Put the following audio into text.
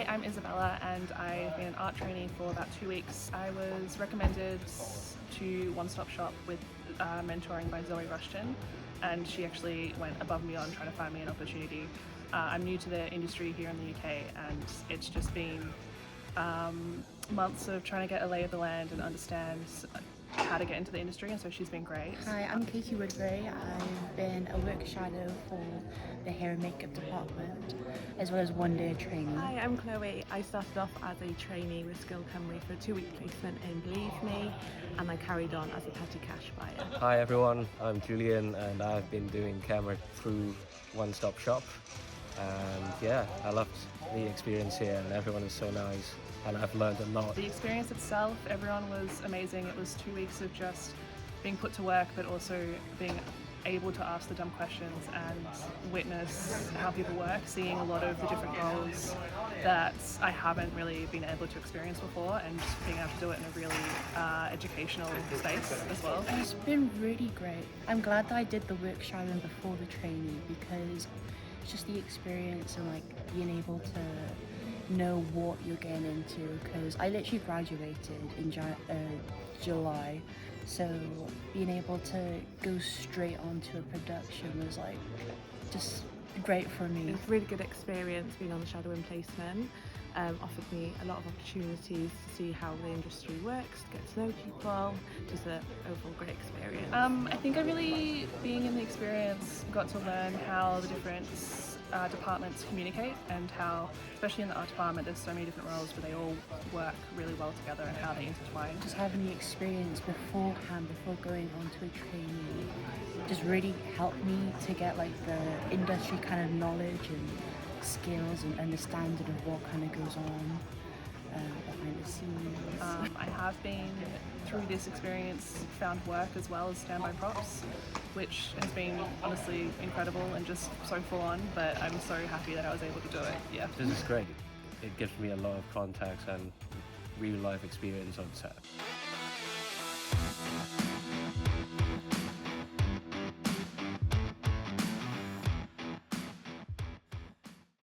Hi, I'm Isabella and I've been an art trainee for about 2 weeks. I was recommended to One Stop Shop with mentoring by Zoe Rushton, and she actually went above and beyond trying to find me an opportunity. I'm new to the industry here in the UK, and it's just been months of trying to get a lay of the land and understand how to get into the industry, and so she's been great. Hi, I'm Katie Woodbury. I've been a work shadow for the hair and makeup department, as well as 1 day training. Hi, I'm Chloe. I started off as a trainee with Skill Cymru for a 2-week placement in Believe Me, and I carried on as a petty cash buyer. Hi everyone, I'm Julian and I've been doing camera through One Stop Shop, and yeah, I loved the experience here and everyone is so nice and I've learned a lot. The experience itself, everyone was amazing. It was 2 weeks of just being put to work, but also being able to ask the dumb questions and witness how people work, seeing a lot of the different roles that I haven't really been able to experience before, and being able to do it in a really educational space as well. It's been really great. I'm glad that I did the work shadowing before the training, because it's just the experience and like being able to know what you're getting into, because I literally graduated in July, so being able to go straight onto a production was like just great for me. It was a really good experience being on the shadowing placement. Offered me a lot of opportunities to see how the industry works, to get to know people, just an overall great experience. I think I really, being in the experience, got to learn how the different departments communicate, and how, especially in the art department, there's so many different roles, but they all work really well together and how they intertwine. Just having the experience beforehand, before going on to a trainee, just really helped me to get like the industry kind of knowledge and skills and understanding of what kind of goes on behind the scenes. I have been, through this experience, found work as well as standby props, which has been honestly incredible and just so full on, but I'm so happy that I was able to do it. Yeah. This is great. It gives me a lot of contacts and real life experience on set.